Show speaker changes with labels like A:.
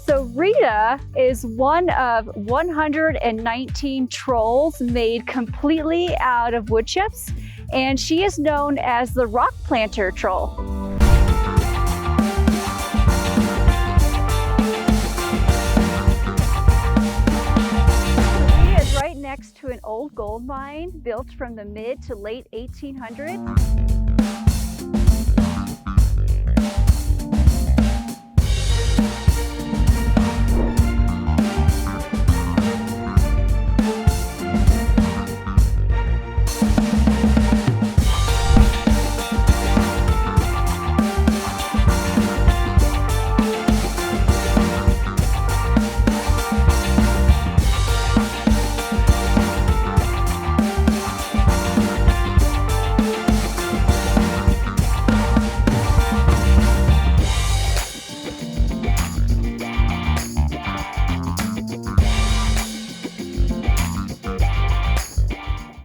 A: So Rita is one of 119 trolls made completely out of wood chips, and she is known as the rock planter troll. Rita is right next to an old gold mine built from the mid to late 1800s.